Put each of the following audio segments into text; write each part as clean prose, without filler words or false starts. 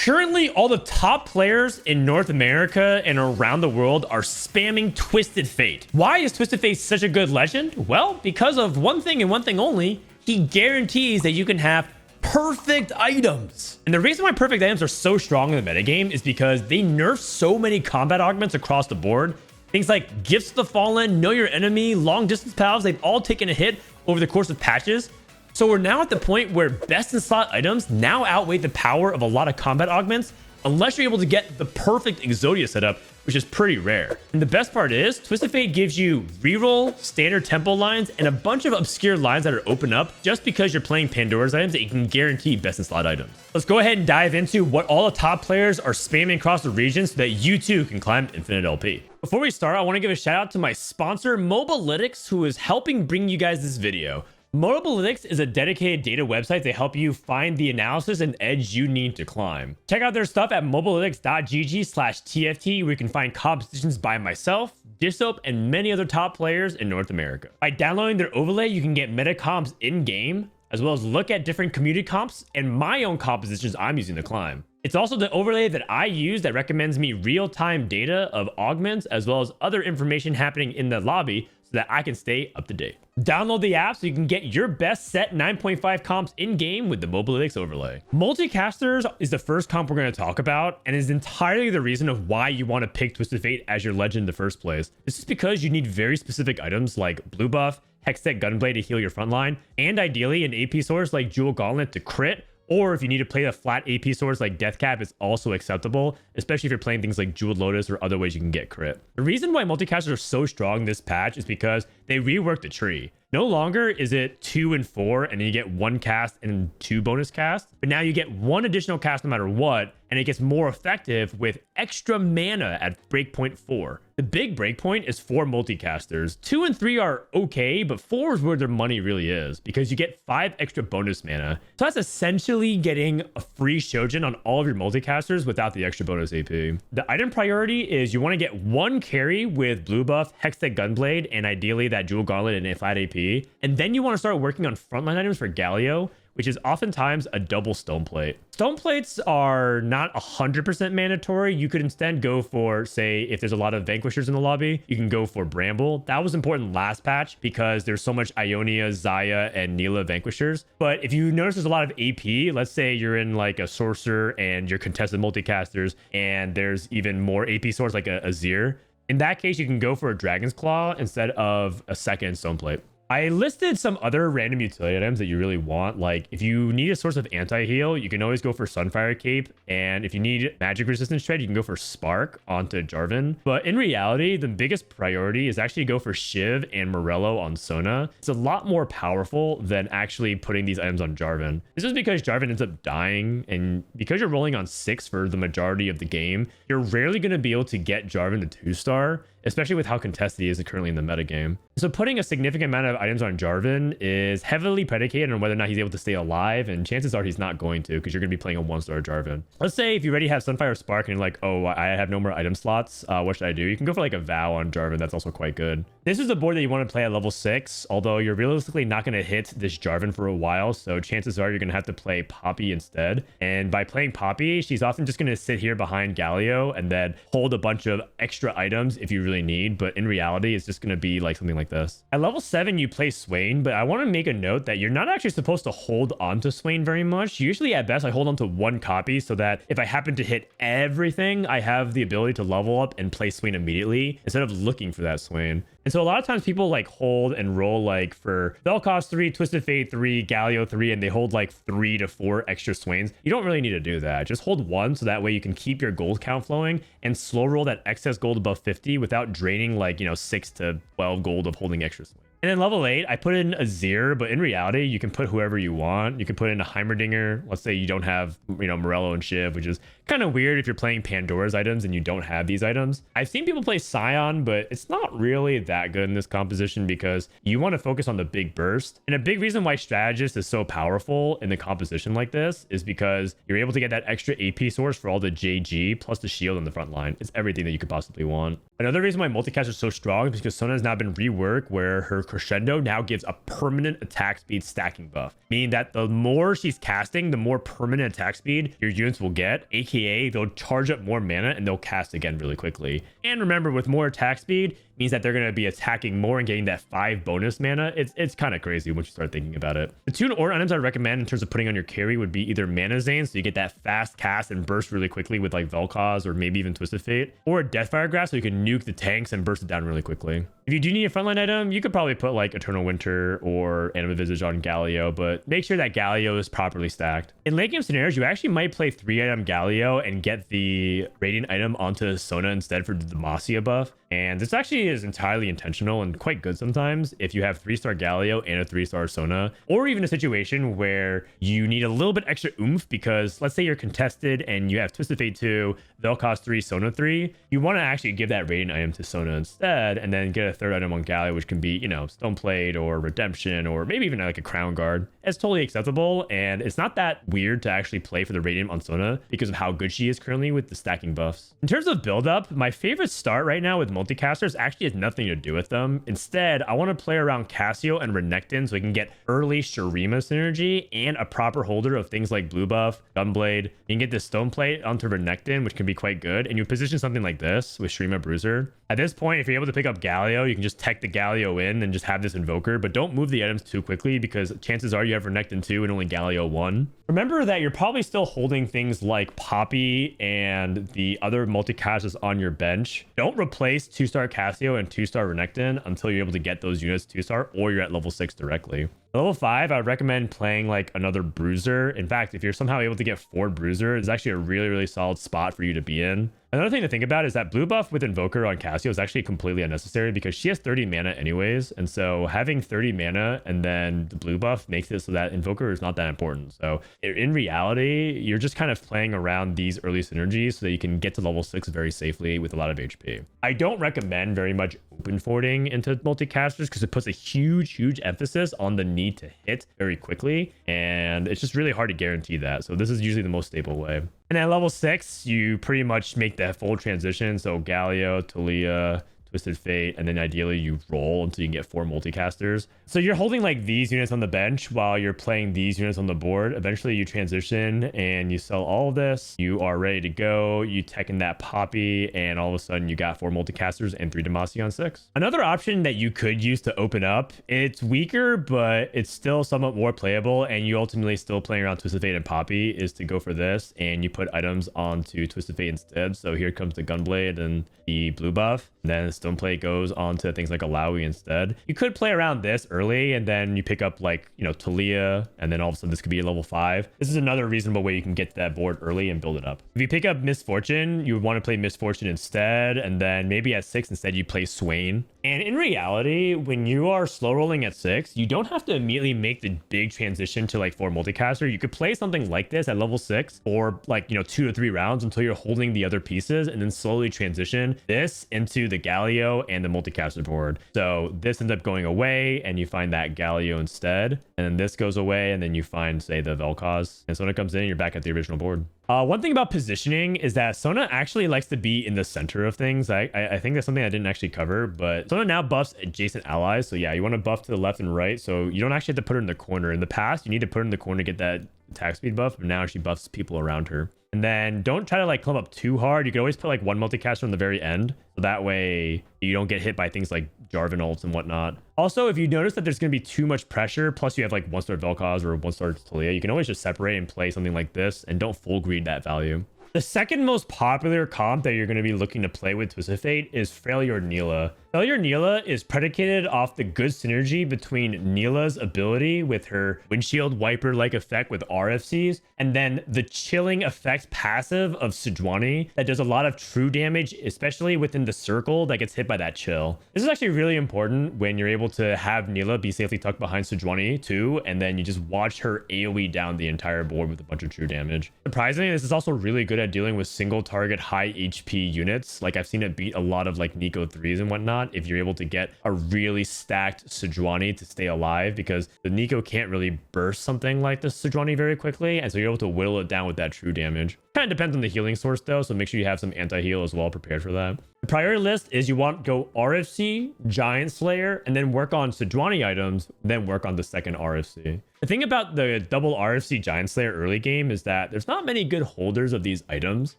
Currently, all the top players in North America and around the world are spamming Twisted Fate. Why is Twisted Fate such a good legend? Well, because of one thing and one thing only. He guarantees that you can have perfect items. And the reason why perfect items are so strong in the metagame is because they nerf so many combat augments across the board. Things like Gifts of the Fallen, Know Your Enemy, Long Distance Pals, they've all taken a hit over the course of patches. So we're now at the point where best in slot items now outweigh the power of a lot of combat augments, unless you're able to get the perfect Exodia setup, which is pretty rare. And the best part is, Twisted Fate gives you reroll, standard tempo lines, and a bunch of obscure lines that are open up just because you're playing Pandora's items that you can guarantee best in slot items. Let's go ahead and dive into what all the top players are spamming across the region so that you too can climb Infinite LP. Before we start, I want to give a shout out to my sponsor, Mobalytics, who is helping bring you guys this video. Mobalytics is a dedicated data website to help you find the analysis and edge you need to climb. Check out their stuff at mobalytics.gg/TFT, where you can find compositions by myself, Dissoap, and many other top players in North America. By downloading their overlay, you can get meta comps in-game, as well as look at different community comps and my own compositions I'm using to climb. It's also the overlay that I use that recommends me real-time data of augments, as well as other information happening in the lobby, so that I can stay up to date. Download the app so you can get your best set 9.5 comps in-game with the Mobalytics overlay. Multicasters is the first comp we're going to talk about, and is entirely the reason of why you want to pick Twisted Fate as your legend in the first place. This is because you need very specific items like blue buff, Hextech Gunblade to heal your frontline, and ideally an AP source like Jewel Gauntlet to crit, or if you need to play a flat AP source like Deathcap, it's also acceptable, especially if you're playing things like Jeweled Lotus or other ways you can get crit. The reason why multicasters are so strong this patch is because they reworked the tree. No longer is it 2 and 4 and you get 1 cast and 2 bonus casts, but now you get 1 additional cast no matter what, and it gets more effective with extra mana at breakpoint 4. The big breakpoint is 4 multicasters. 2 and 3 are okay, but 4 is where their money really is, because you get 5 extra bonus mana. So that's essentially getting a free Shojin on all of your multicasters without the extra bonus AP. The item priority is you want to get 1 carry with blue buff, Hextech Gunblade, and ideally that Jewel Gauntlet and a flat AP. And then you want to start working on frontline items for Galio, which is oftentimes a double stone plate. Stone plates are not 100% mandatory. You could instead go for, say, if there's a lot of Vanquishers in the lobby, you can go for Bramble. That was important last patch because there's so much Ionia, Xayah, and Nilah Vanquishers. But if you notice there's a lot of AP, let's say you're in like a Sorcerer and you're contested multicasters, and there's even more AP swords like a Azir. In that case, you can go for a Dragon's Claw instead of a second stone plate. I listed some other random utility items that you really want. Like if you need a source of anti-heal, you can always go for Sunfire Cape. And if you need magic resistance trade, you can go for Spark onto Jarvan. But in reality, the biggest priority is actually go for Shiv and Morello on Sona. It's a lot more powerful than actually putting these items on Jarvan. This is because Jarvan ends up dying, and because you're rolling on 6 for the majority of the game, you're rarely going to be able to get Jarvan to 2-star, especially with how contested he is currently in the metagame. So putting a significant amount of items on Jarvan is heavily predicated on whether or not he's able to stay alive, and chances are he's not going to, because you're going to be playing a 1-star Jarvan. Let's say if you already have Sunfire Spark and you're like, oh, I have no more item slots, what should I do? You can go for like a Vow on Jarvan. That's also quite good. This is the board that you want to play at level 6, although you're realistically not going to hit this Jarvan for a while, so chances are you're going to have to play Poppy instead. And by playing Poppy, she's often just going to sit here behind Galio and then hold a bunch of extra items if you really need, but in reality it's just going to be like something like this. At level 7 you play Swain, but I want to make a note that you're not actually supposed to hold on to Swain very much. Usually at best I hold on to 1 copy so that if I happen to hit everything, I have the ability to level up and play Swain immediately instead of looking for that Swain. And so a lot of times people like hold and roll like for Vel'Koz 3, Twisted Fate 3, Galio 3, and they hold like 3 to 4 extra Swains. You don't really need to do that. Just hold 1 so that way you can keep your gold count flowing and slow roll that excess gold above 50 without draining like, 6 to 12 gold of holding extra Swains. And then level 8, I put in Azir, but in reality, you can put whoever you want. You can put in a Heimerdinger. Let's say you don't have, Morello and Shiv, which is kind of weird if you're playing Pandora's items and you don't have these items. I've seen people play Scion, but it's not really that good in this composition because you want to focus on the big burst. And a big reason why Strategist is so powerful in the composition like this is because you're able to get that extra AP source for all the JG plus the shield on the front line. It's everything that you could possibly want. Another reason why multicast is so strong is because Sona has now been reworked where her crescendo now gives a permanent attack speed stacking buff, meaning that the more she's casting, the more permanent attack speed your units will get, aka they'll charge up more mana and they'll cast again really quickly. And remember, with more attack speed means that they're going to be attacking more and getting that 5 bonus mana. It's kind of crazy once you start thinking about it. The 2 aura items I recommend in terms of putting on your carry would be either Mana Zane, so you get that fast cast and burst really quickly with like Vel'Koz or maybe even Twisted Fate, or Deathfire Grasp, so you can nuke the tanks and burst it down really quickly. If you do need a frontline item, you could probably put like Eternal Winter or Anima Visage on Galio, but make sure that Galio is properly stacked. In late game scenarios, you actually might play 3-item Galio and get the Radiant item onto Sona instead for the Demacia buff. And this actually is entirely intentional and quite good sometimes if you have 3-star Galio and a 3-star Sona, or even a situation where you need a little bit extra oomph because let's say you're contested and you have Twisted Fate 2, Vel'Koz 3, Sona 3. You want to actually give that Radiant item to Sona instead and then get a 3rd item on Galio, which can be, you know, Stoneplate or Redemption or maybe even like a Crown Guard. It's totally acceptable, and it's not that weird to actually play for the Radiant on Sona because of how good she is currently with the stacking buffs. In terms of build up, my favorite start right now with multicasters actually has nothing to do with them. Instead, I want to play around Cassio and Renekton so we can get early Shurima synergy and a proper holder of things like Blue Buff, Gunblade. You can get this Stoneplate onto Renekton, which can be quite good, and you position something like this with Shurima Bruiser. At this point, if you're able to pick up Galio, you can just tech the Galio in and just have this Invoker, but don't move the items too quickly because chances are you have Renekton 2 and only Galio 1. Remember that you're probably still holding things like Poppy and the other multicasters on your bench. Don't replace 2-star Cassio and 2-star Renekton until you're able to get those units 2-star or you're at level 6 directly. Level 5, I would recommend playing like another Bruiser. In fact, if you're somehow able to get 4 Bruiser, it's actually a really solid spot for you to be in. Another thing to think about is that blue buff with Invoker on Cassio is actually completely unnecessary because she has 30 mana anyways. And so having 30 mana and then the blue buff makes it so that Invoker is not that important. So in reality, you're just kind of playing around these early synergies so that you can get to level 6 very safely with a lot of HP. I don't recommend very much open forwarding into multicasters because it puts a huge emphasis on the need to hit very quickly. And it's just really hard to guarantee that. So this is usually the most stable way. And at level 6, you pretty much make that full transition. So Galio, Talia, Twisted Fate, and then ideally you roll until you can get 4 multicasters. So you're holding like these units on the bench while you're playing these units on the board. Eventually you transition and you sell all of this. You are ready to go. You tech in that Poppy and all of a sudden you got 4 multicasters and 3 Demacia on 6. Another option that you could use to open up, it's weaker, but it's still somewhat more playable and you ultimately still playing around Twisted Fate and Poppy, is to go for this and you put items onto Twisted Fate instead. So here comes the Gunblade and the blue buff. And then Stoneplate goes on to things like Alawi instead. You could play around this early and then you pick up like, you know, Talia, and then all of a sudden this could be a level 5. This is another reasonable way you can get to that board early and build it up. If you pick up Misfortune, you would want to play Misfortune instead, and then maybe at 6 instead you play Swain. And in reality, when you are slow rolling at 6, you don't have to immediately make the big transition to like 4 multicaster. You could play something like this at level 6 or like, you know, 2 to 3 rounds until you're holding the other pieces and then slowly transition this into the Galio and the multicaster board. So this ends up going away and you find that Galio instead. And then this goes away and then you find, say, the Vel'Koz. And so when it comes in, you're back at the original board. One thing about positioning is that Sona actually likes to be in the center of things. I think that's something I didn't actually cover, but Sona now buffs adjacent allies. So yeah, you want to buff to the left and right. So you don't actually have to put her in the corner. In the past, you need to put her in the corner to get that attack speed buff, but now she buffs people around her. And then don't try to like clump up too hard. You can always put like 1 multicaster on the very end. So that way you don't get hit by things like Jarvan ults and whatnot. Also, if you notice that there's going to be too much pressure, plus you have like 1-star Vel'Koz or 1-star Talia, you can always just separate and play something like this and don't full greed that value. The second most popular comp that you're going to be looking to play with Twisted Fate is Freljord Nilah. Freljord Nilah is predicated off the good synergy between Nilah's ability with her windshield wiper-like effect with RFCs, and then the chilling effect passive of Sejuani that does a lot of true damage, especially within the circle that gets hit by that chill. This is actually really important when you're able to have Nilah be safely tucked behind Sejuani too, and then you just watch her AoE down the entire board with a bunch of true damage. Surprisingly, this is also really good at dealing with single target high HP units. Like I've seen it beat a lot of like Neeko 3s and whatnot if you're able to get a really stacked Sejuani to stay alive, because the Neeko can't really burst something like the Sejuani very quickly, and so you're able to whittle it down with that true damage. Kind of depends on the healing source though, so make sure you have some anti-heal as well prepared for that. The priority list is you want go RFC, Giant Slayer, and then work on Sejuani items, then work on the second RFC. The thing about the double RFC Giant Slayer early game is that there's not many good holders of these items.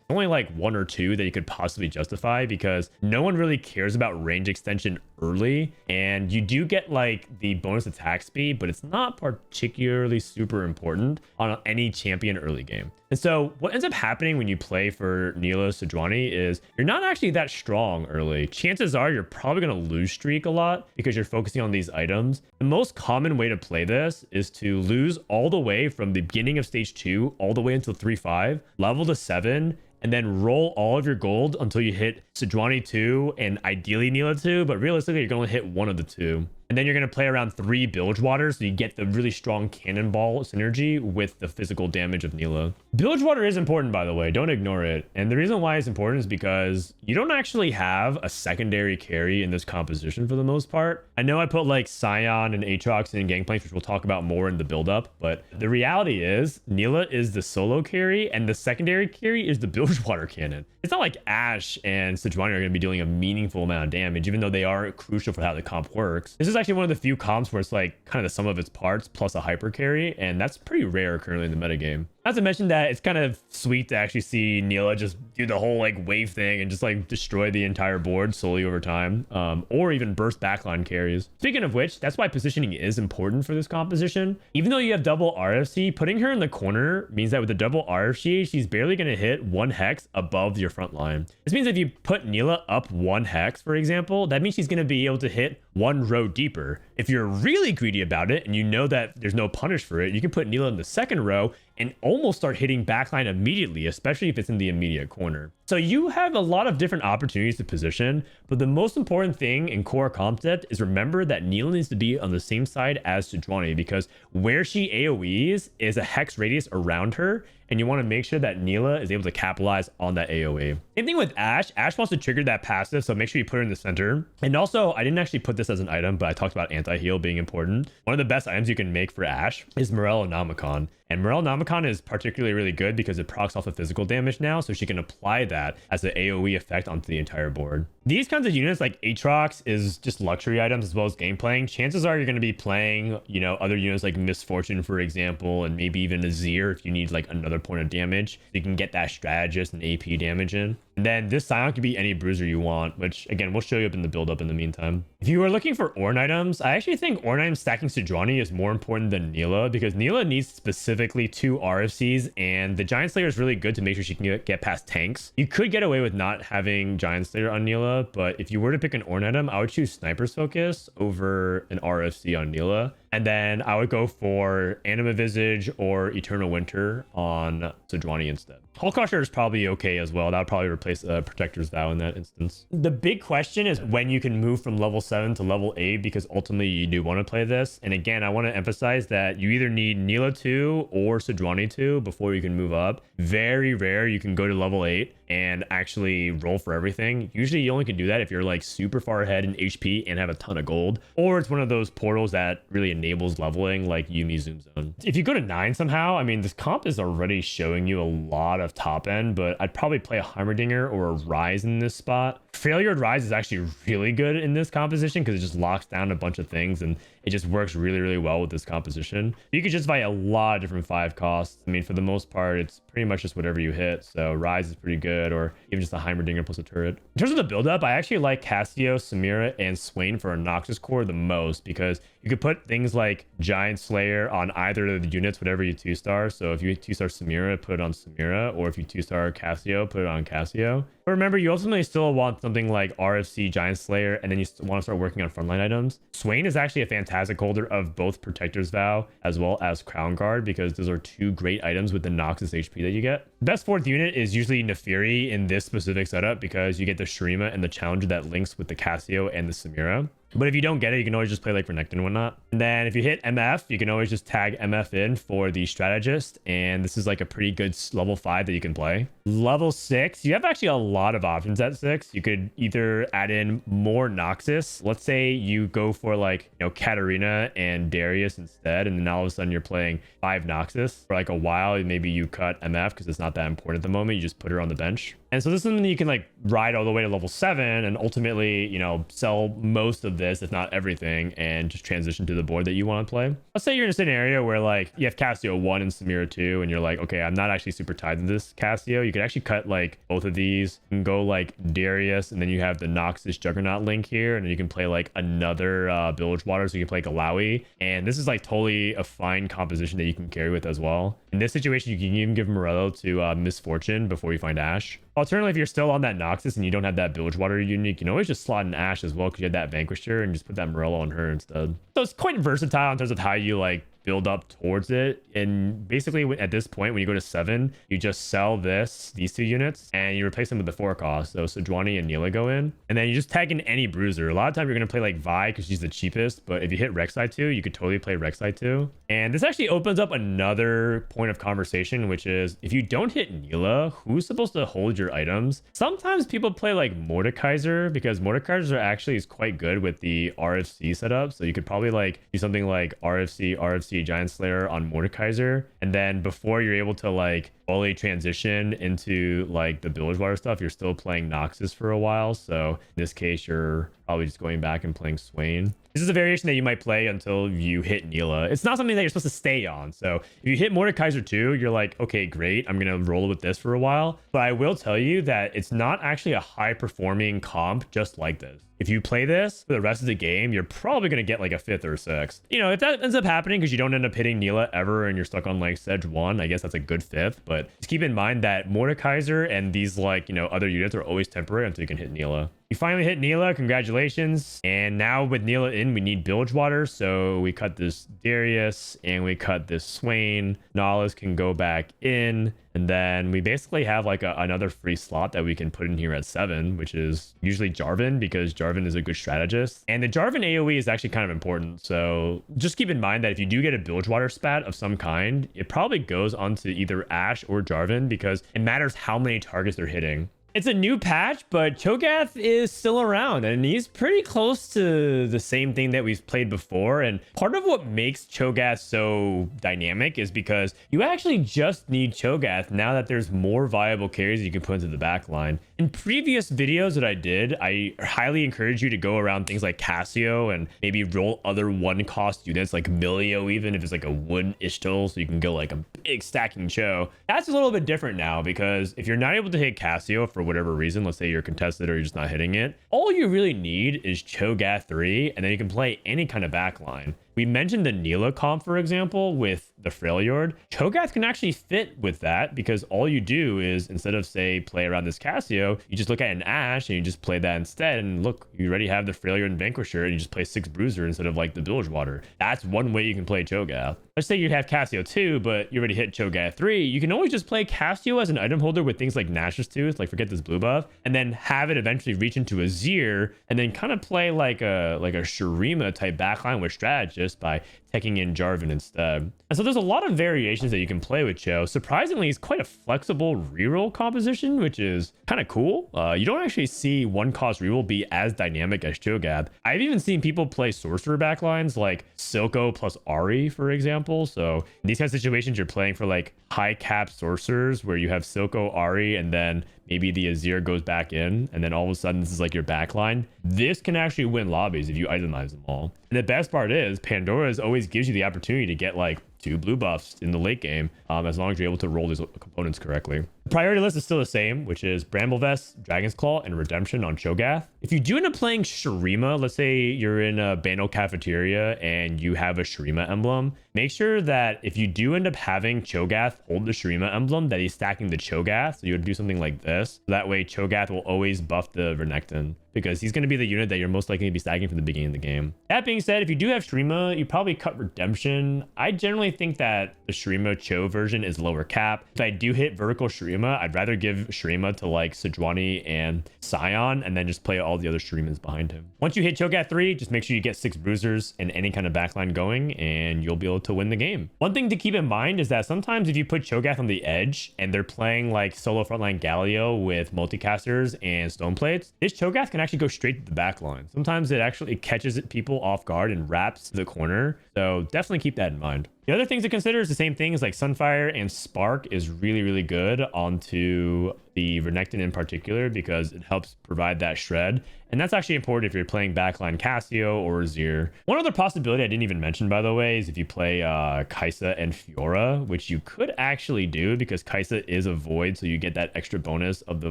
Only like 1 or 2 that you could possibly justify because no one really cares about range extension early. And you do get like the bonus attack speed, but it's not particularly super important on any champion early game. And so what ends up happening when you play for Nilah Sejuani is you're not actually that strong early. Chances are you're probably going to lose streak a lot because you're focusing on these items. The most common way to play this is to lose all the way from the beginning of stage 2 all the way until 3-5, level to 7, and then roll all of your gold until you hit Sejuani 2 and ideally Nilah 2, but realistically you're going to hit one of the two. And then you're going to play around 3 Bilgewater so you get the really strong cannonball synergy with the physical damage of Nilah. Bilgewater is important, by the way. Don't ignore it. And the reason why it's important is because you don't actually have a secondary carry in this composition for the most part. I know I put like Scion and Aatrox in Gangplanks, which we'll talk about more in the build-up, but the reality is Nilah is the solo carry and the secondary carry is the Bilgewater cannon. It's not like Ashe and Sejuani are going to be dealing a meaningful amount of damage, even though they are crucial for how the comp works. This is actually one of the few comps where it's like kind of the sum of its parts plus a hyper carry, and that's pretty rare currently in the metagame. Not to mention that it's kind of sweet to actually see Nilah just do the whole like wave thing and just like destroy the entire board slowly over time, or even burst backline carries. Speaking of which, that's why positioning is important for this composition. Even though you have double RFC, putting her in the corner means that with the double RFC, she's barely going to hit 1 hex above your front line. This means if you put Nilah up 1 hex, for example, that means she's going to be able to hit 1 row deeper. If you're really greedy about it and you know that there's no punish for it, you can put Nilah in the 2nd row and almost start hitting backline immediately, especially if it's in the immediate corner. So you have a lot of different opportunities to position, but the most important thing in core concept is remember that Nilah needs to be on the same side as Sejuani because where she AoEs is a hex radius around her, and you want to make sure that Nilah is able to capitalize on that AoE. Same thing with Ashe. Ashe wants to trigger that passive, so make sure you put her in the center. And also, I didn't actually put this as an item, but I talked about anti-heal being important. One of the best items you can make for Ashe is Morellonomicon. And Morellonomicon is particularly really good because it procs off of physical damage now, so she can apply that as an AoE effect onto the entire board. These kinds of units like Aatrox is just luxury items as well as game playing. Chances are you're going to be playing, you know, other units like Misfortune, for example, and maybe even Azir if you need like another point of damage. So you can get that strategist and AP damage in. And then this Scion could be any bruiser you want, which again, we'll show you up in the build up in the meantime. If you are looking for Ornn items, I actually think Ornn items stacking Sejuani is more important than Nilah because Nilah needs specifically 2 RFCs and the Giant Slayer is really good to make sure she can get past tanks. You could get away with not having Giant Slayer on Nilah, but if you were to pick an Ornn item, I would choose Sniper's Focus over an RFC on Nilah. And then I would go for Anima Visage or Eternal Winter on Sejuani instead. Hull Crusher is probably okay as well. That would probably replace Protector's Vow in that instance. The big question is when you can move from level 7 to level 8 because ultimately you do want to play this. And again, I want to emphasize that you either need Nilah 2 or Sejuani 2 before you can move up. Very rare you can go to level 8 and actually roll for everything. Usually you only can do that if you're like super far ahead in HP and have a ton of gold, or it's one of those portals that really enables leveling like Yuumi Zoom Zone. If you go to 9 somehow, I mean, this comp is already showing you a lot of top end, but I'd probably play a Heimerdinger or a Rise in this spot. Freljord Rise is actually really good in this composition because it just locks down a bunch of things and it just works really, really well with this composition. You could just buy a lot of different 5 costs. I mean, for the most part, it's pretty much just whatever you hit. So Rise is pretty good, or even just a Heimerdinger plus a turret. In terms of the build-up, I actually like Cassio, Samira, and Swain for a Noxus core the most because you could put things like Giant Slayer on either of the units, whatever you 2-star. So if you 2-star Samira, put it on Samira, or if you 2-star Cassio, put it on Cassio. But remember, you ultimately still want something like RFC, Giant Slayer, and then you want to start working on frontline items. Swain is actually a fantastic holder of both Protector's Vow as well as Crown Guard because those are 2 great items with the Noxus HP that you get. Best 4th unit is usually Nefiri in this specific setup because you get the Shurima and the Challenger that links with the Cassio and the Samira. But if you don't get it, you can always just play like Renekton and whatnot. And then if you hit MF, you can always just tag MF in for the strategist. And this is like a pretty good level 5 that you can play. Level 6, you have actually a lot of options at 6. You could either add in more Noxus. Let's say you go for like, you know, Katarina and Darius instead. And then all of a sudden you're playing 5 Noxus for like a while. Maybe you cut MF because it's not that important at the moment. You just put her on the bench. And so this is something that you can like ride all the way to level 7 and ultimately, you know, sell most of this, if not everything, and just transition to the board that you want to play. Let's say you're in a scenario where like you have Cassio 1 and Samira 2 and you're like, okay, I'm not actually super tied to this Cassio. You could actually cut like both of these and go like Darius, and then you have the Noxus Juggernaut link here, and then you can play like another Bilgewater, so you can play Galawi. And this is like totally a fine composition that you can carry with as well. In this situation, you can even give Morello to Misfortune before you find Ashe. Alternatively, if you're still on that Noxus and you don't have that Bilgewater unit, you can always just slot in Ashe as well because you had that Vanquisher and just put that Morello on her instead. So it's quite versatile in terms of how you like build up towards it. And basically at this point, when you go to 7, you just sell these 2 units and you replace them with the 4 cost. So Sejuani and Nilah go in, and then you just tag in any bruiser. A lot of times you're going to play like Vi because she's the cheapest, but if you hit Rek'Sai 2, you could totally play Rek'Sai 2. And this actually opens up another point of conversation, which is if you don't hit Nilah, who's supposed to hold your items? Sometimes people play like Mordekaiser because Mordekaiser actually is quite good with the RFC setup. So you could probably like do something like RFC Giant Slayer on Mordekaiser, and then before you're able to like fully transition into like the Bilgewater stuff, you're still playing Noxus for a while. So in this case, you're probably just going back and playing Swain. This is a variation that you might play until you hit Nilah. It's not something that you're supposed to stay on. So if you hit Mordekaiser 2, you're like, okay, great, I'm going to roll with this for a while. But I will tell you that it's not actually a high performing comp just like this. If you play this for the rest of the game, you're probably going to get like a 5th or 6th. You know, if that ends up happening because you don't end up hitting Nilah ever and you're stuck on like Sedge 1, I guess that's a good 5th. But just keep in mind that Mordekaiser and these like, you know, other units are always temporary until you can hit Nilah. You finally hit Nilah, congratulations. And now with Nilah in, we need Bilgewater. So we cut this Darius and we cut this Swain. Nahlas can go back in. And then we basically have like another free slot that we can put in here at 7, which is usually Jarvan, because Jarvan is a good strategist. And the Jarvan AoE is actually kind of important. So just keep in mind that if you do get a Bilgewater spat of some kind, it probably goes onto either Ashe or Jarvan because it matters how many targets they're hitting. It's a new patch, but Chogath is still around and he's pretty close to the same thing that we've played before. And part of what makes Chogath so dynamic is because you actually just need Chogath now that there's more viable carries you can put into the back line. In previous videos that I did, I highly encourage you to go around things like Cassio and maybe roll other 1-cost units like Milio, even if it's like a wood Ishtal, so you can go like a big stacking Cho. That's a little bit different now because if you're not able to hit Cassio for whatever reason, let's say you're contested or you're just not hitting it, all you really need is Chogath 3, and then you can play any kind of backline. We mentioned the Nilah comp, for example, with the Freljord. Chogath can actually fit with that because all you do is, instead of, say, play around this Cassio, you just look at an Ashe and you just play that instead. And look, you already have the Freljord and Vanquisher and you just play 6 Bruiser instead of like the Bilgewater. That's one way you can play Chogath. Let's say you have Cassio 2, but you already hit Chogath 3. You can always just play Cassio as an item holder with things like Nash's Tooth, like forget this blue buff, and then have it eventually reach into Azir and then kind of play like a Shurima type backline with strategist by taking in Jarvan instead. And so there's a lot of variations that you can play with Cho. Surprisingly, it's quite a flexible reroll composition, which is kind of cool. You don't actually see 1-cost reroll be as dynamic as Chogath. I've even seen people play sorcerer backlines like Silco plus Ari, for example. So in these kinds of situations, you're playing for like high cap sorcerers where you have Silco, Ari, and then maybe the Azir goes back in, and then all of a sudden this is like your backline. This can actually win lobbies if you itemize them all. And the best part is Pandora's always gives you the opportunity to get like 2 blue buffs in the late game, as long as you're able to roll these components correctly. The priority list is still the same, which is Bramblevest, Dragon's Claw, and Redemption on Chogath. If you do end up playing Shurima, let's say you're in a Bano cafeteria and you have a Shurima emblem, make sure that if you do end up having Chogath hold the Shurima emblem, that he's stacking the Chogath. So you would do something like this. That way Chogath will always buff the Renekton, because he's going to be the unit that you're most likely to be stacking from the beginning of the game. That being said, if you do have Shurima, you probably cut Redemption. I generally think that the Shurima Cho version is lower cap. If I do hit vertical Shurima Shurima, I'd rather give Shurima to like Sejuani and Scion and then just play all the other Shurimas behind him. Once you hit Chogath 3, just make sure you get 6 bruisers and any kind of backline going and you'll be able to win the game. One thing to keep in mind is that sometimes if you put Chogath on the edge and they're playing like solo frontline Galio with multicasters and stone plates, this Chogath can actually go straight to the backline. Sometimes it catches people off guard and wraps the corner. So definitely keep that in mind. The other things to consider is the same things like Sunfire and Spark is really, really good onto the Renekton in particular because it helps provide that shred. And that's actually important if you're playing backline Cassio or Azir. One other possibility I didn't even mention, by the way, is if you play Kai'Sa and Fiora, which you could actually do because Kai'Sa is a Void, so you get that extra bonus of the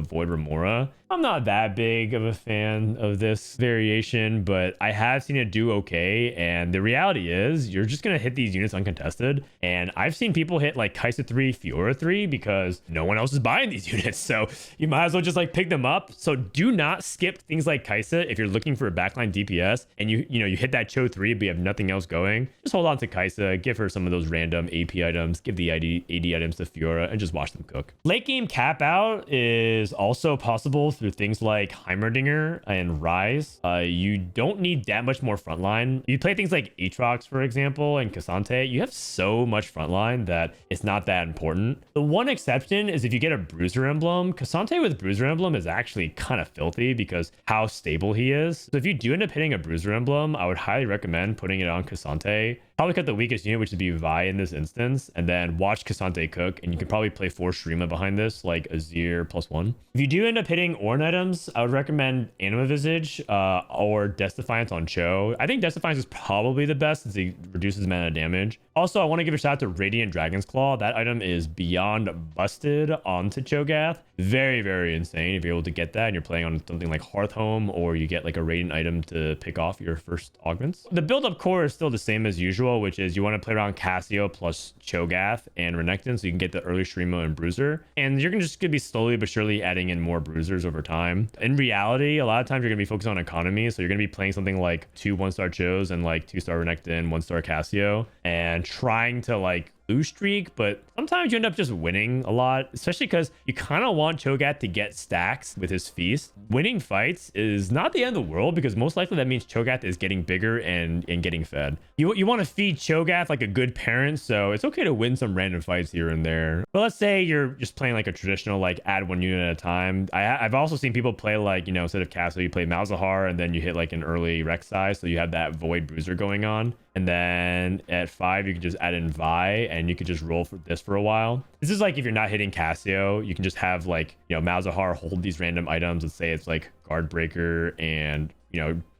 Void Remora. I'm not that big of a fan of this variation, but I have seen it do okay. And the reality is you're just going to hit these units uncontested. And I've seen people hit like Kai'Sa 3, Fiora 3 because no one else is buying these units. So you might as well just like pick them up. So do not skip things like Kai'Sa if you're looking for a backline DPS and you hit that Cho 3 but you have nothing else going. Just hold on to Kai'Sa, give her some of those random AP items, give the AD items to Fiora, and just watch them cook. Late game cap out is also possible through things like Heimerdinger and Rise. You don't need that much more frontline. You play things like Aatrox, for example, and Cassante, you have so much frontline that it's not that important. The one exception is if you get a Bruiser Emblem. Cassante with Bruiser Emblem is actually kind of filthy because how stable he is. So if you do end up hitting a Bruiser Emblem, I would highly recommend putting it on Cassante. Probably cut the weakest unit, which would be Vi in this instance, and then watch Cassante cook, and you can probably play 4 Shurima behind this, like Azir +1. If you do end up hitting Ornn items, I would recommend Anima Visage or Death Defiance on Cho. I think Death Defiance is probably the best since it reduces mana damage. Also, I want to give a shout out to Radiant Dragon's Claw. That item is beyond busted onto Chogath. Very, very insane if you're able to get that and you're playing on something like Hearthhome or you get like a Radiant item to pick off your first augments. The build-up core is still the same as usual, which is you want to play around Cassio plus Chogath and Renekton so you can get the early Shurima and Bruiser. And you're just going to be slowly but surely adding in more Bruisers over time. In reality, a lot of times you're going to be focused on economy. So you're going to be playing something like 2 1-star Chos and like 2-star Renekton, 1-star Cassio, and trying to like lose streak, but sometimes you end up just winning a lot, especially because you kind of want Chogath to get stacks with his feast. Winning fights is not the end of the world because most likely that means Chogath is getting bigger and getting fed. You want to feed Chogath like a good parent, so it's okay to win some random fights here and there. But let's say you're just playing like a traditional like add 1 unit at a time. I've also seen people play like, instead of Castle, you play Malzahar and then you hit like an early Rek'Sai, so you have that Void Bruiser going on. And then at 5, you can just add in Vi and you could just roll for this for a while. This is like if you're not hitting Cassio, you can just have like, Malzahar hold these random items. Let's say it's like Guard Breaker and,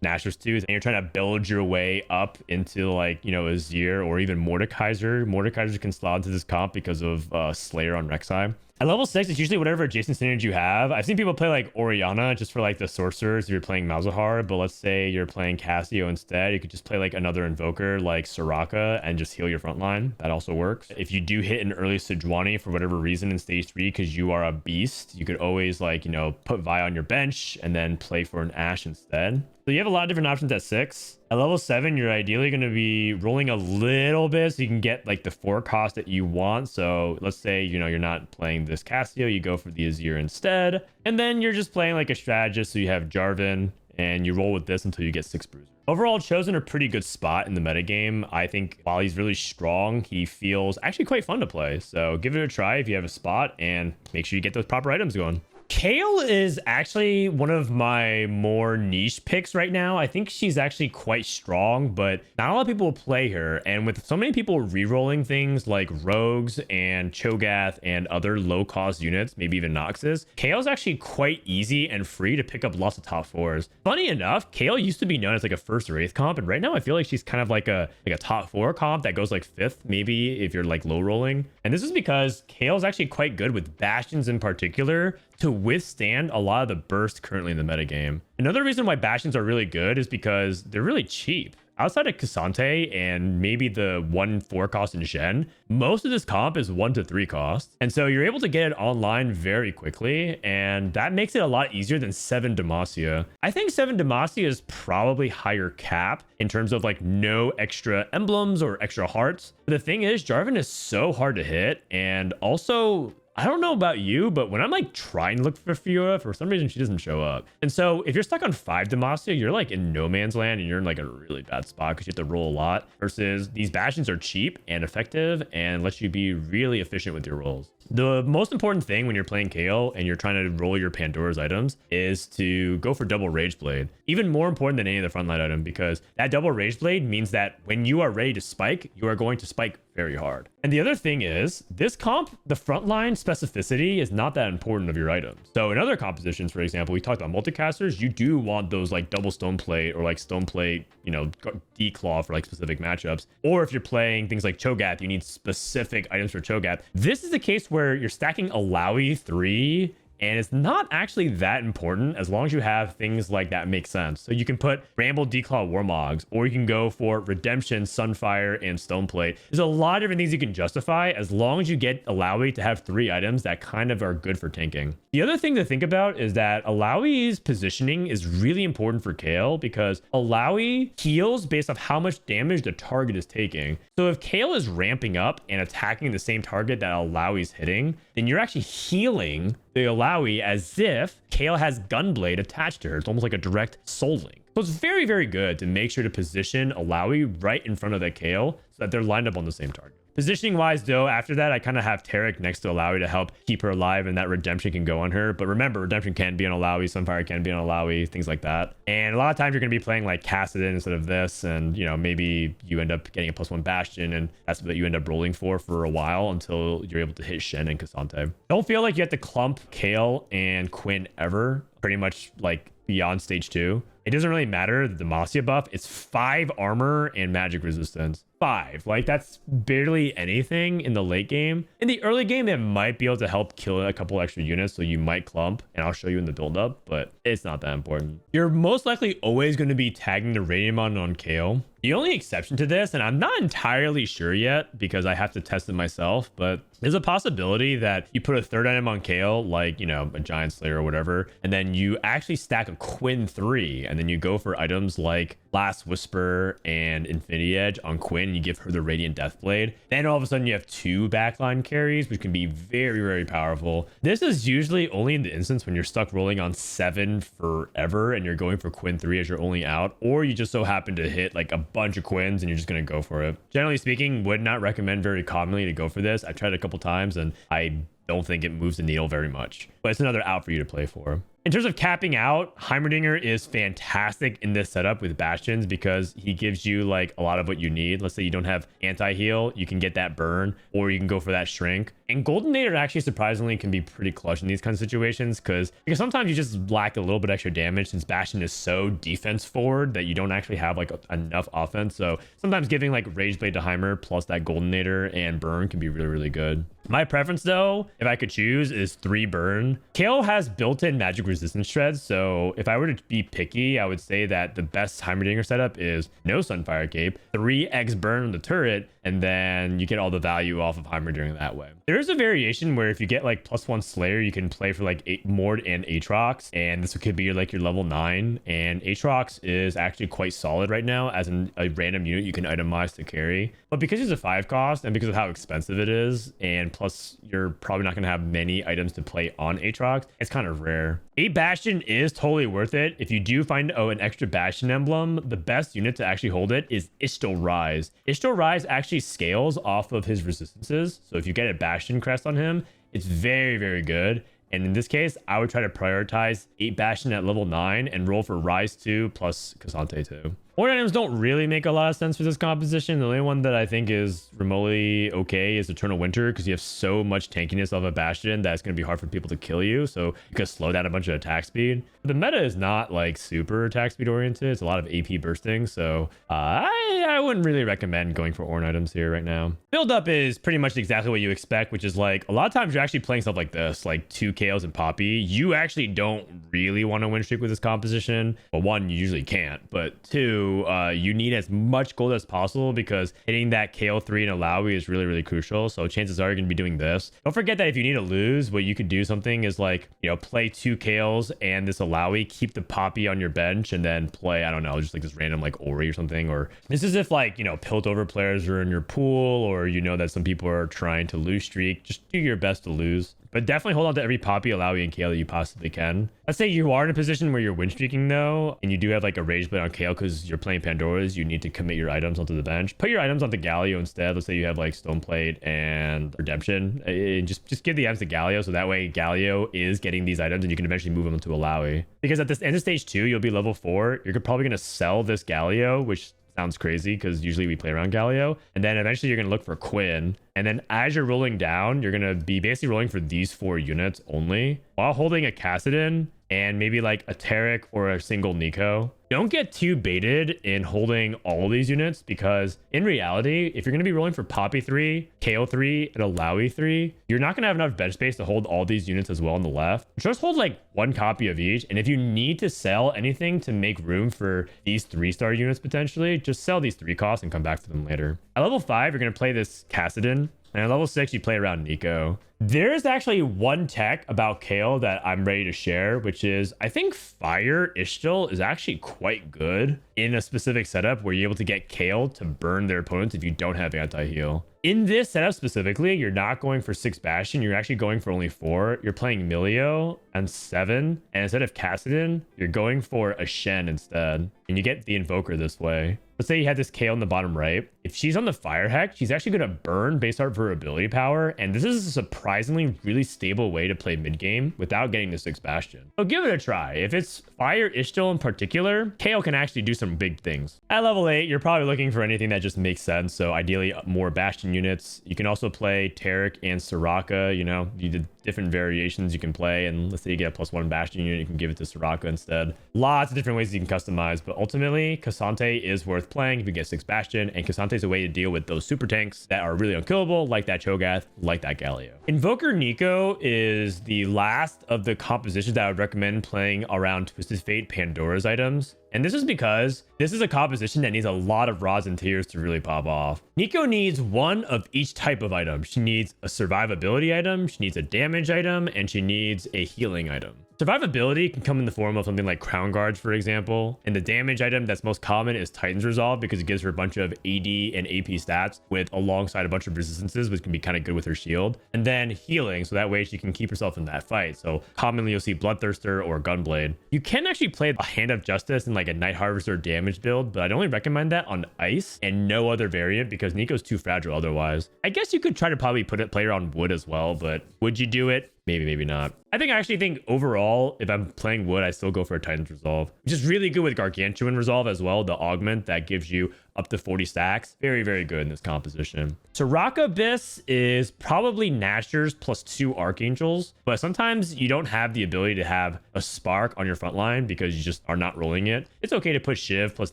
Nashor's Tooth, and you're trying to build your way up into like, Azir or even Mordekaiser. Mordekaiser can slot into this comp because of Slayer on Rek'Sai. At level 6, it's usually whatever adjacent synergy you have. I've seen people play like Orianna just for like the sorcerers if you're playing Malzahar, but let's say you're playing Cassio instead. You could just play like another invoker like Soraka and just heal your front line. That also works. If you do hit an early Sejuani for whatever reason in stage 3 because you are a beast, you could always like, put Vi on your bench and then play for an Ashe instead. So you have a lot of different options at 6. At level 7, you're ideally going to be rolling a little bit so you can get like the 4 cost that you want. So let's say, you're not playing this Cassio, you go for the Azir instead. And then you're just playing like a strategist. So you have Jarvan and you roll with this until you get 6 bruisers. Overall, Cho's in a pretty good spot in the metagame. I think while he's really strong, he feels actually quite fun to play. So give it a try if you have a spot and make sure you get those proper items going. Kayle is actually one of my more niche picks right now. I think she's actually quite strong, but not a lot of people play her. And with so many people re-rolling things like Rogues and Chogath and other low-cost units, maybe even Noxus, Kayle's actually quite easy and free to pick up lots of top 4s. Funny enough, Kayle used to be known as like a 1st or 8th comp, and right now I feel like she's kind of like a top 4 comp that goes like 5th, maybe if you're like low rolling. And this is because Kayle's actually quite good with Bastions in particular to withstand a lot of the burst currently in the metagame. Another reason why Bastions are really good is because they're really cheap. Outside of Cassante and maybe the 1-4 cost in Shen, most of this comp is 1 to 3 cost. And so you're able to get it online very quickly, and that makes it a lot easier than 7 Demacia. I think 7 Demacia is probably higher cap in terms of like no extra emblems or extra hearts. But the thing is, Jarvan is so hard to hit, and also I don't know about you, but when I'm like trying to look for Fiora, for some reason she doesn't show up. And so if you're stuck on 5 Demacia, you're like in no man's land and you're in like a really bad spot because you have to roll a lot, versus these bastions are cheap and effective and let you be really efficient with your rolls. The most important thing when you're playing Kayle and you're trying to roll your Pandora's items is to go for double Rage Blade. Even more important than any of the frontline item, because that double Rage Blade means that when you are ready to spike, you are going to spike very hard. And the other thing is, this comp, the frontline specificity is not that important of your items. So in other compositions, for example, we talked about multicasters, you do want those like double stone plate or like stone plate, you know, declaw for like specific matchups. Or if you're playing things like Chogath, you need specific items for Chogath. This is the case where you're stacking Alawi 3, and it's not actually that important as long as you have things like that make sense. So you can put Bramble, Declaw, Warmogs, or you can go for Redemption, Sunfire, and Stoneplate. There's a lot of different things you can justify as long as you get Alawi to have 3 items that kind of are good for tanking. The other thing to think about is that Alawi's positioning is really important for Kayle, because Alawi heals based off how much damage the target is taking. So if Kayle is ramping up and attacking the same target that Alawi's hitting, then you're actually healing the Alawi as if Kayle has Gunblade attached to her. It's almost like a direct soul link. So it's very, very good to make sure to position Alawi right in front of the Kayle so that they're lined up on the same target. Positioning wise though, after that, I kind of have Taric next to Alawi to help keep her alive, and that Redemption can go on her. But remember, Redemption can be on Alawi, Sunfire can be on Alawi, things like that. And a lot of times you're going to be playing like Kassadin instead of this, and you know, maybe you end up getting a +1 Bastion, and that's what you end up rolling for a while until you're able to hit Shen and Cassante. Don't feel like you have to clump Kayle and Quinn ever, pretty much like beyond stage 2. It doesn't really matter. The Demacia buff, it's 5 armor and magic resistance. 5. Like, that's barely anything in the late game. In the early game, it might be able to help kill a couple extra units, so you might clump, and I'll show you in the build-up, but it's not that important. You're most likely always going to be tagging the Radiamon on Kayle. The only exception to this, and I'm not entirely sure yet because I have to test it myself, but there's a possibility that you put a 3rd item on Kayle, like, you know, a Giant Slayer or whatever, and then you actually stack a Quinn 3, and then you go for items like Last Whisper and Infinity Edge on Quinn, you give her the Radiant Deathblade. Then all of a sudden you have 2 backline carries, which can be very, very powerful. This is usually only in the instance when you're stuck rolling on 7 forever and you're going for Quinn 3 as your only out, or you just so happen to hit like a bunch of Quins and you're just going to go for it. Generally speaking, would not recommend very commonly to go for this. I've tried it a couple times and I don't think it moves the needle very much, but it's another out for you to play for. In terms of capping out, Heimerdinger is fantastic in this setup with Bastions because he gives you like a lot of what you need. Let's say you don't have anti-heal, you can get that burn, or you can go for that shrink. And Golden Nader actually surprisingly can be pretty clutch in these kinds of situations because sometimes you just lack a little bit extra damage since Bastion is so defense forward that you don't actually have like enough offense. So sometimes giving like Rage Blade to Heimer plus that Golden Nader and burn can be really, really good. My preference though, if I could choose, is 3 burn. Kayle has built-in magic resistance shreds, so if I were to be picky, I would say that the best Heimerdinger setup is no Sunfire Cape, 3x burn on the turret, and then you get all the value off of Heimerdinger that way. There is a variation where if you get like +1 Slayer, you can play for like Mord and Aatrox, and this could be like your level 9, and Aatrox is actually quite solid right now as a random unit you can itemize to carry. But because it's a 5 cost and because of how expensive it is, and plus you're probably not going to have many items to play on Aatrox, it's kind of rare. 8 Bastion is totally worth it. If you do find an extra Bastion emblem, the best unit to actually hold it is Ishtal Rise. Ishtal Rise actually scales off of his resistances, so if you get a Bastion crest on him, it's very, very good. And in this case, I would try to prioritize 8 Bastion at level 9 and roll for Rise 2 plus Cassante 2. Horde items don't really make a lot of sense for this composition. The only one that I think is remotely okay is Eternal Winter, because you have so much tankiness of a Bastion that it's going to be hard for people to kill you, so you can slow down a bunch of attack speed. But the meta is not like super attack speed oriented. It's a lot of AP bursting, so I wouldn't really recommend going for Ornn items here right now. Build up is pretty much exactly what you expect, which is like a lot of times you're actually playing stuff like this, like 2 Kales and Poppy. You actually don't really want to win streak with this composition. Well, 1, you usually can't, but 2, you need as much gold as possible because hitting that KO 3 and Alawi is really, really crucial. So chances are you're going to be doing this. Don't forget that if you need to lose, what you could do something is like, you know, play 2 KOs and this Alawi, keep the Poppy on your bench, and then play, I don't know, just like this random like Ori or something. Or this is if like, you know, Piltover players are in your pool, or you know that some people are trying to lose streak. Just do your best to lose. but definitely hold on to every Poppy, Alawi, and Kale that you possibly can. Let's say you are in a position where you're win streaking though, and you do have like a Rage Blade on Kale because you're playing Pandora's, you need to commit your items onto the bench. Put your items onto Galio instead. Let's say you have like Stone Plate and Redemption. And just give the items to Galio, so that way Galio is getting these items and you can eventually move them to Alawi. Because at this end of stage 2, you'll be level 4. You're probably going to sell this Galio, which sounds crazy because usually we play around Galio, and then eventually you're going to look for Quinn, and then as you're rolling down, you're going to be basically rolling for these 4 units only while holding a Kassadin and maybe like a Taric or a single Neeko. Don't get too baited in holding all of these units, because in reality, if you're going to be rolling for Poppy 3, KO 3, and Alawi 3, you're not going to have enough bench space to hold all these units as well on the left. Just hold like 1 copy of each, and if you need to sell anything to make room for these 3-star units potentially, just sell these 3 costs and come back to them later. At level 5, you're going to play this Kassadin, and at level 6, you play around Neeko. There's actually one tech about Kale that I'm ready to share, which is I think Fire Ishtal is actually quite good in a specific setup where you're able to get Kale to burn their opponents if you don't have anti-heal. In this setup specifically, you're not going for 6 Bastion, you're actually going for only 4. You're playing Milio and 7, and instead of Kassadin, you're going for a Shen instead, and you get the Invoker this way. Let's say you had this Kale in the bottom right. If she's on the Fire Hex, she's actually going to burn based off her ability power, and this is a surprisingly really stable way to play mid game without getting the 6 Bastion. So give it a try. If it's Fire Ishtal in particular, Kale can actually do some big things. At level 8, you're probably looking for anything that just makes sense, so ideally more Bastion units. You can also play Taric and Soraka. You know, you did different variations you can play, and let's say you get a +1 Bastion unit, you can give it to Soraka instead. Lots of different ways you can customize, but ultimately K'Sante is worth playing if you get 6 Bastion, and K'Sante is a way to deal with those super tanks that are really unkillable, like that Chogath, like that Galio. Invoker Neeko is the last of the compositions that I would recommend playing around Twisted Fate Pandora's items. And this is because this is a composition that needs a lot of rods and tears to really pop off. Neeko needs one of each type of item. She needs a survivability item, she needs a damage item, and she needs a healing item. Survivability can come in the form of something like Crown Guards, for example. And the damage item that's most common is Titan's Resolve, because it gives her a bunch of AD and AP stats with alongside a bunch of resistances, which can be kind of good with her shield. And then healing, so that way she can keep herself in that fight. So commonly you'll see Bloodthirster or Gunblade. You can actually play a Hand of Justice in like a Night Harvester damage build, but I'd only recommend that on ice and no other variant because Neeko's too fragile otherwise. I guess you could try to probably play her on wood as well, but would you do it? Maybe, maybe not. I actually think overall, if I'm playing wood, I still go for a Titan's Resolve, which is really good with Gargantuan Resolve as well. The augment that gives you up to 40 stacks. Very, very good in this composition. Soraka Abyss is probably Nashers plus 2 Archangels, but sometimes you don't have the ability to have a Spark on your front line because you just are not rolling it. It's okay to put Shiv plus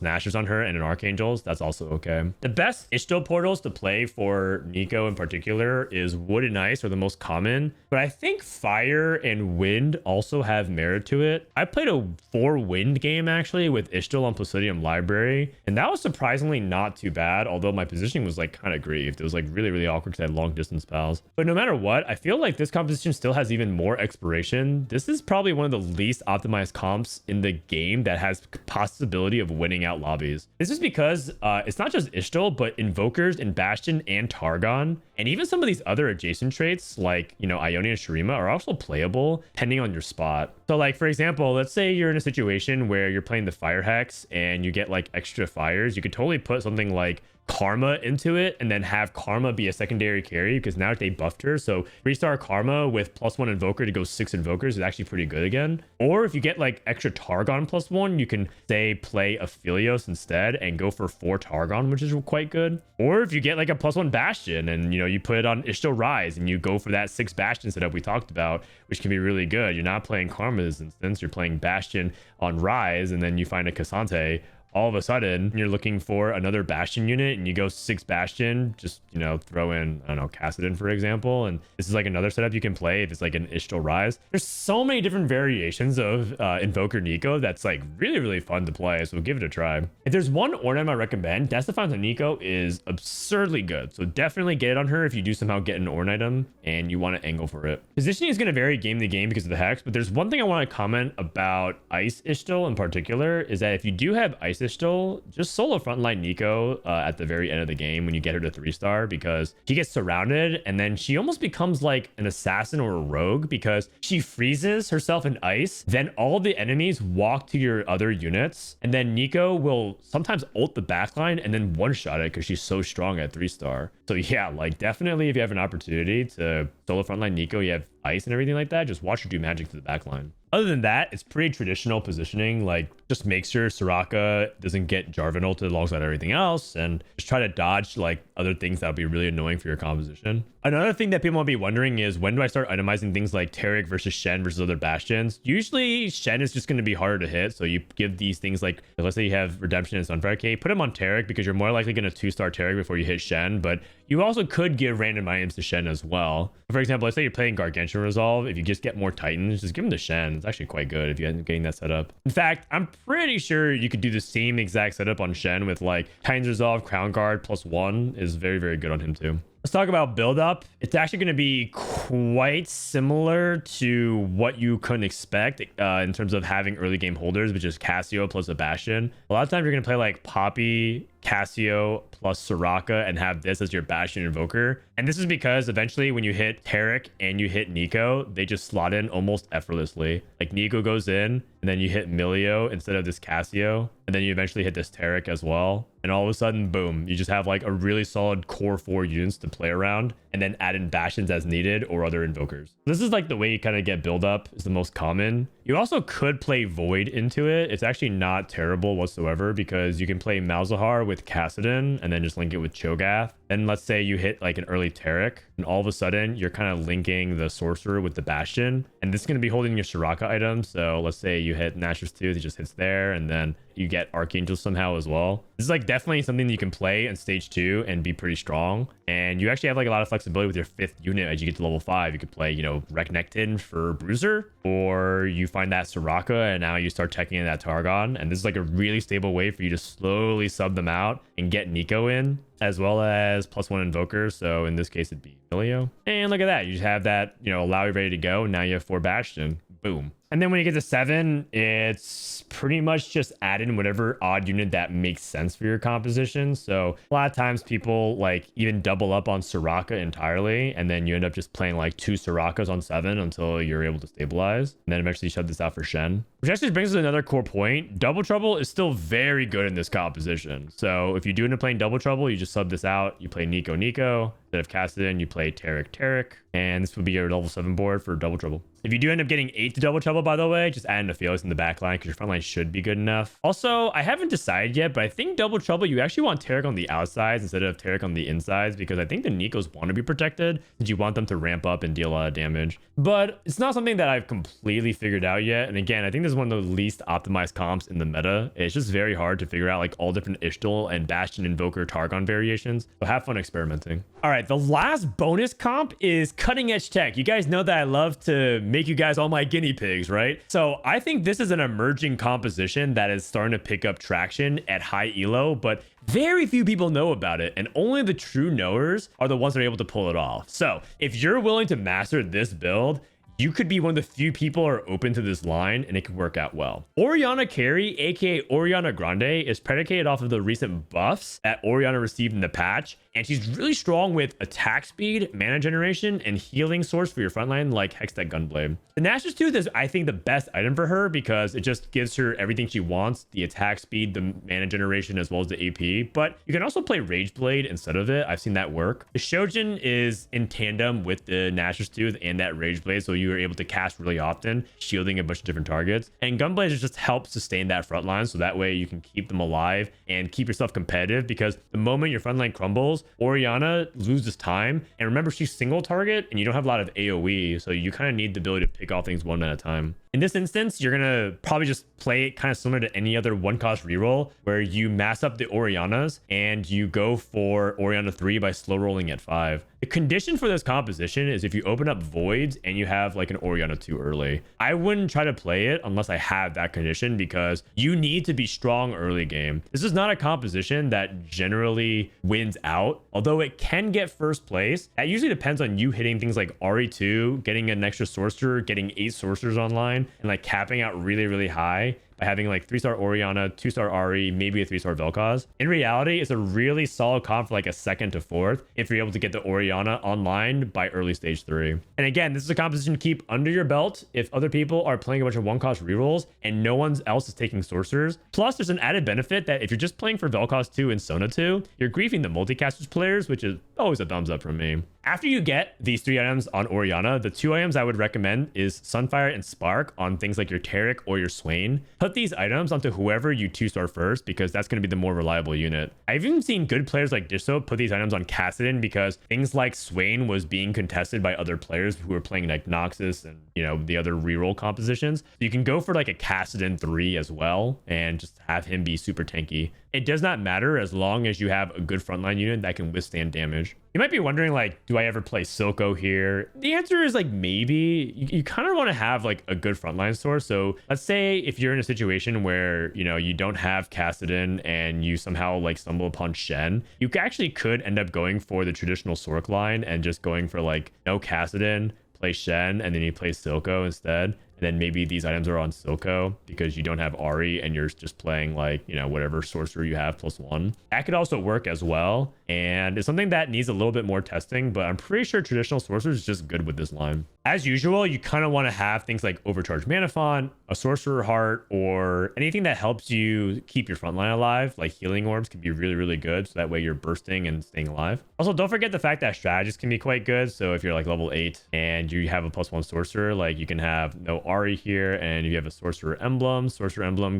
Nashers on her and an Archangels. That's also okay. The best Ishtal portals to play for Neeko in particular is Wood and Ice are the most common, but I think Fire and Wind also have merit to it. I played a 4 Wind game actually with Ishtal on Placidium Library, and that was surprisingly not too bad, although my positioning was like kind of grieved. It was like really, really awkward because I had long distance pals. But no matter what, I feel like this composition still has even more expiration. This is probably one of the least optimized comps in the game that has possibility of winning out lobbies. This is because it's not just Ishtal, but Invokers and Bastion and Targon, and even some of these other adjacent traits like, you know, Ionia and Shurima are also playable depending on your spot. So like, for example, let's say you're in a situation where you're playing the Fire Hex and you get like extra fires. You could totally put something like Karma into it and then have Karma be a secondary carry because now they buffed her. So 3-star Karma with +1 Invoker to go 6 Invokers is actually pretty good again. Or if you get like extra Targon +1, you can say play Aphelios instead and go for 4 Targon, which is quite good. Or if you get like a +1 Bastion and, you know, you put it on Ishtal Rise and you go for that 6 Bastion setup we talked about, which can be really good. You're not playing Karma in this instance, you're playing Bastion on Rise, and then you find a K'Sante. All of a sudden you're looking for another Bastion unit and you go 6 Bastion, just, you know, throw in, I don't know, Kassadin, for example. And this is like another setup you can play if it's like an Ishtal Rise. There's so many different variations of Invoker Neeko that's like really, really fun to play. So give it a try. If there's one Ornn I recommend, Death Defiance on Neeko is absurdly good. So definitely get it on her if you do somehow get an Ornn item and you want to angle for it. Positioning is going to vary game to game because of the hex, but there's one thing I want to comment about Ice Ishtal in particular is that if you do have Ice Ice Distill, just solo frontline Neeko at the very end of the game when you get her to 3-star, because she gets surrounded and then she almost becomes like an assassin or a rogue because she freezes herself in ice. Then all the enemies walk to your other units, and then Neeko will sometimes ult the backline and then one-shot it because she's so strong at 3-star. So yeah, like definitely if you have an opportunity to solo frontline Neeko, you have ice and everything like that, just watch her do magic to the backline. Other than that, it's pretty traditional positioning. Like, just make sure Soraka doesn't get Jarvan ulted alongside everything else, and just try to dodge like other things that'll be really annoying for your composition. Another thing that people might be wondering is, when do I start itemizing things like Taric versus Shen versus other bastions? Usually Shen is just going to be harder to hit, so you give these things like, let's say you have Redemption and Sunfire K, put them on Taric because you're more likely going to 2-star Taric before you hit Shen, but you also could give random items to Shen as well. For example, let's say you're playing Gargantuan Resolve. If you just get more Titans, just give them to Shen. It's actually quite good if you end up getting that set up. In fact, I'm pretty sure you could do the same exact setup on Shen with like Titans Resolve, Crown Guard +1 is very, very good on him too. Let's talk about build up. It's actually going to be quite similar to what you couldn't expect in terms of having early game holders, which is Cassio plus a Bastion. A lot of times you're going to play like Poppy, Cassio plus Soraka and have this as your Bastion Invoker. And this is because eventually when you hit Taric and you hit Neeko, they just slot in almost effortlessly. Like Neeko goes in and then you hit Milio instead of this Cassio. And then you eventually hit this Taric as well. And all of a sudden, boom, you just have like a really solid core 4 units to play around, and then add in Bastions as needed or other Invokers. This is like the way you kind of get build up, is the most common. You also could play Void into it. It's actually not terrible whatsoever because you can play Malzahar with Kassadin and then just link it with Chogath. Then let's say you hit like an early Taric, and all of a sudden you're kind of linking the Sorcerer with the Bastion, and this is going to be holding your Soraka items. So let's say you hit Nashor's Tooth, it just hits there, and then you get Archangel somehow as well. This is like definitely something that you can play in stage 2 and be pretty strong. And you actually have like a lot of flexibility with your 5th unit. As you get to level 5, you could play, you know, Reknekton for Bruiser, or you find that Soraka and now you start checking in that Targon. And this is like a really stable way for you to slowly sub them out and get Neeko in, as well as +1 Invoker. So in this case, it'd be Milio. And look at that. You just have that, you know, Lowry ready to go. Now you have 4 Bastion. Boom. And then when you get to 7, it's pretty much just add in whatever odd unit that makes sense for your composition. So a lot of times people like even double up on Soraka entirely, and then you end up just playing like 2 Sorakas on 7 until you're able to stabilize, and then eventually shut this out for Shen. Which actually brings us to another core point. Double Trouble is still very good in this composition. So if you do end up playing Double Trouble, you just sub this out. You play Neeko. Instead of Kassadin, you play Taric. And this would be your level 7 board for Double Trouble. If you do end up getting 8 to Double Trouble, by the way, just add in a Felix in the back line because your front line should be good enough. Also, I haven't decided yet, but I think Double Trouble, you actually want Taric on the outsides instead of Taric on the insides, because I think the Neekos want to be protected since you want them to ramp up and deal a lot of damage. But it's not something that I've completely figured out yet. And again, I think this is one of the least optimized comps in the meta. It's just very hard to figure out like all different Ishtal and Bastion Invoker Targon variations. So have fun experimenting. All right, the last bonus comp is cutting edge tech. You guys know that I love to make you guys all my guinea pigs, right? So I think this is an emerging composition that is starting to pick up traction at high elo, but very few people know about it, and only the true knowers are the ones that are able to pull it off. So if you're willing to master this build, you could be one of the few people who are open to this line, and it could work out well. Orianna Carry, aka Orianna Grande, is predicated off of the recent buffs that Orianna received in the patch, and she's really strong with attack speed, mana generation, and healing source for your frontline like Hextech Gunblade. The Nashor's Tooth is, I think, the best item for her because it just gives her everything she wants, the attack speed, the mana generation, as well as the AP, but you can also play Rage Blade instead of it. I've seen that work. The Shojin is in tandem with the Nashor's Tooth and that Rage Blade, so you are able to cast really often, shielding a bunch of different targets. And Gunblade just helps sustain that front line, so that way you can keep them alive and keep yourself competitive, because the moment your front line crumbles, Orianna loses time. And remember, she's single target and you don't have a lot of AoE, so you kind of need the ability to pick off things one at a time. In this instance, you're gonna probably just play it kind of similar to any other 1-cost reroll, where you mass up the Oriannas and you go for Orianna 3 by slow rolling at 5. The condition for this composition is if you open up voids and you have like an Orianna 2 early. I wouldn't try to play it unless I have that condition, because you need to be strong early game. This is not a composition that generally wins out, although it can get first place. That usually depends on you hitting things like RE2, getting an extra sorcerer, getting 8 sorcerers online, and like capping out really, really high. by having like 3-star Orianna, 2-star Ari, maybe a 3-star Vel'Koz. In reality, it's a really solid comp for like a 2nd to 4th if you're able to get the Orianna online by early stage 3. And again, this is a composition to keep under your belt if other people are playing a bunch of 1-cost rerolls and no one else is taking sorcerers. Plus, there's an added benefit that if you're just playing for Vel'Koz 2 and Sona 2, you're griefing the multicasters players, which is always a thumbs up from me. After you get these 3 items on Orianna, the 2 items I would recommend is Sunfire and Spark on things like your Taric or your Swain. Put these items onto whoever you 2-star first because that's going to be the more reliable unit. I've even seen good players like Dishsoap put these items on Kassadin because things like Swain was being contested by other players who were playing like Noxus and, you know, the other reroll compositions. So you can go for like a Kassadin 3 as well and just have him be super tanky. It does not matter as long as you have a good frontline unit that can withstand damage. You might be wondering, like, do I ever play Silco here? The answer is like maybe. You kind of want to have like a good frontline source. So let's say if you're in a situation where, you know, you don't have Kassadin and you somehow like stumble upon Shen, you actually could end up going for the traditional Sork line and just going for like no Kassadin, play Shen, and then you play Silco instead. And then maybe these items are on Silco because you don't have Ari and you're just playing like, you know, whatever sorcerer you have +1. That could also work as well. And it's something that needs a little bit more testing, but I'm pretty sure traditional sorcerer is just good with this line. As usual, you kind of want to have things like Overcharged Mana Font, a Sorcerer Heart, or anything that helps you keep your frontline alive, like Healing Orbs can be really, really good. So that way you're bursting and staying alive. Also, don't forget the fact that strategists can be quite good. So if you're like level 8 and you have a +1 sorcerer, like you can have no Ari here, and if you have a Sorcerer Emblem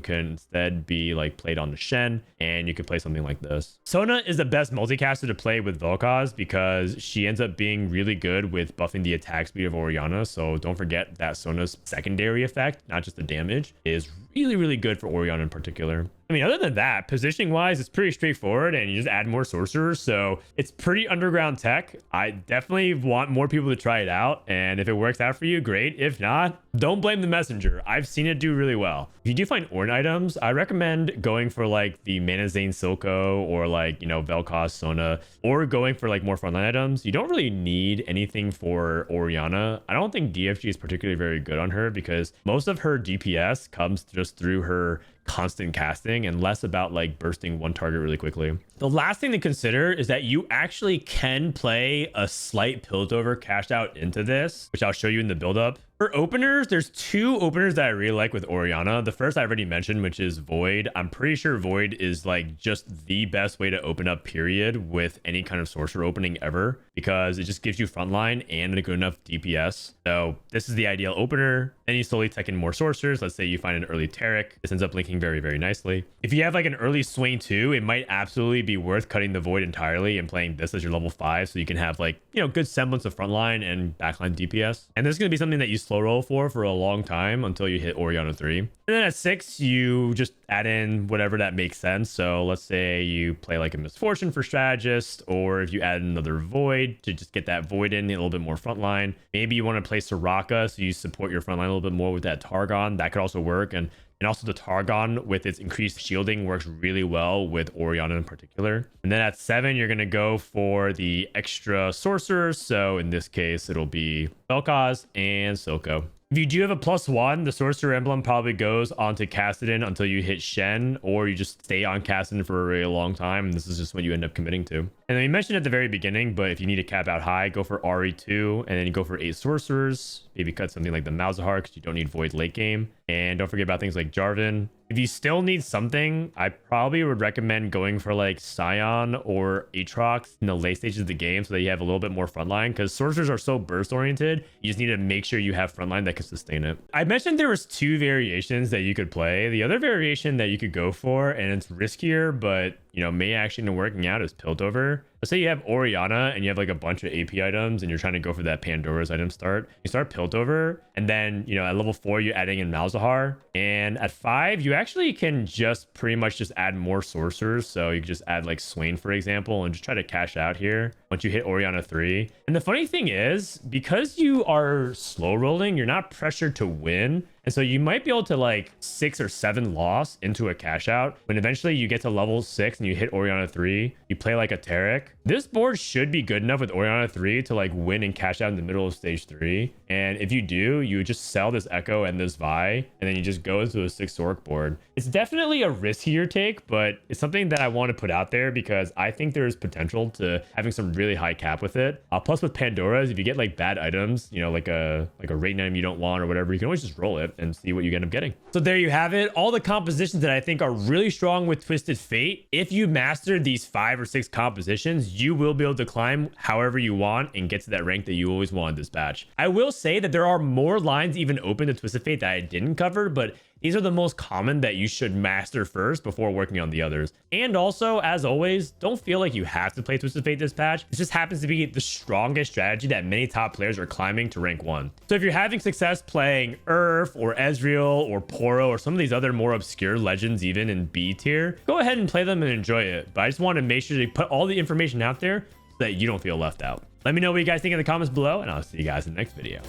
can instead be like played on the Shen, and you could play something like this. Sona is the best multicaster to play with Vel'Koz because she ends up being really good with buffing the attack speed of Orianna. So don't forget that Sona's secondary effect, not just the damage, is really, really good for Orianna in particular. I mean, other than that, positioning wise, it's pretty straightforward and you just add more sorcerers. So it's pretty underground tech. I definitely want more people to try it out. And if it works out for you, great. If not, don't blame the messenger. I've seen it do really well. If you do find Ornn items, I recommend going for like the Mana Zane Silco or like, you know, Vel'Koz, Sona, or going for like more frontline items. You don't really need anything for Orianna. I don't think DFG is particularly very good on her because most of her DPS comes just through her constant casting and less about like bursting one target really quickly. The last thing to consider is that you actually can play a slight Piltover cashed out into this, which I'll show you in the build-up. For openers, there's 2 openers that I really like with Orianna. The first I already mentioned, which is Void. I'm pretty sure Void is like just the best way to open up period with any kind of sorcerer opening ever because it just gives you frontline and a good enough DPS. So this is the ideal opener. Then you slowly tech in more sorcerers. Let's say you find an early Taric. This ends up linking very, very nicely. If you have like an early Swain too, it might absolutely be worth cutting the Void entirely and playing this as your level 5 so you can have like, you know, good semblance of frontline and backline DPS. And this is going to be something that you slow roll for a long time until you hit Orianna 3. And then at 6, you just add in whatever that makes sense. So let's say you play like a Misfortune for strategist, or if you add another Void to just get that Void in a little bit more frontline. Maybe you want to play Soraka so you support your frontline a little bit more with that Targon. That could also work. And also the Targon with its increased shielding works really well with Orianna in particular. And then at 7, you're going to go for the extra sorcerers. So in this case, it'll be Vel'Koz and Silco. If you do have a +1, the Sorcerer Emblem probably goes onto Kassadin until you hit Shen, or you just stay on Kassadin for a really long time. And this is just what you end up committing to. And then we mentioned at the very beginning, but if you need to cap out high, go for Ari2, and then you go for 8 sorcerers. Maybe cut something like the Malzahar because you don't need Void late game. And don't forget about things like Jarvan. If you still need something, I probably would recommend going for like Scion or Aatrox in the late stages of the game so that you have a little bit more frontline because sorcerers are so burst oriented. You just need to make sure you have frontline that can sustain it. I mentioned there was 2 variations that you could play. The other variation that you could go for, and it's riskier, but you know, may actually end up working out, is Piltover. Let's say you have Orianna and you have like a bunch of AP items and you're trying to go for that Pandora's item start. You start Piltover, and then, you know, at level 4, you're adding in Malzahar. And at 5, you actually can just pretty much just add more sorcerers. So you can just add like Swain, for example, and just try to cash out here once you hit Orianna 3. And the funny thing is, because you are slow rolling, you're not pressured to win. And so you might be able to like 6 or 7 loss into a cash out. When eventually you get to level 6 and you hit Orianna 3, you play like a Taric. This board should be good enough with Orianna 3 to like win and cash out in the middle of stage 3. And if you do, you just sell this Echo and this Vi, and then you just go into a 6 Orc board. It's definitely a riskier take, but it's something that I want to put out there because I think there's potential to having some really high cap with it. Plus with Pandora's, if you get like bad items, you know, like a rating item you don't want or whatever, you can always just roll it and see what you end up getting. So there you have it. All the compositions that I think are really strong with Twisted Fate. If you master these 5 or 6 compositions, you will be able to climb however you want and get to that rank that you always wanted this patch. I will say that there are more lines even open to Twisted Fate that I didn't cover, but these are the most common that you should master first before working on the others. And also, as always, don't feel like you have to play Twisted Fate this patch. It just happens to be the strongest strategy that many top players are climbing to rank 1. So if you're having success playing Urf or Ezreal or Poro or some of these other more obscure legends even in B tier, go ahead and play them and enjoy it. But I just want to make sure to put all the information out there so that you don't feel left out. Let me know what you guys think in the comments below, and I'll see you guys in the next video.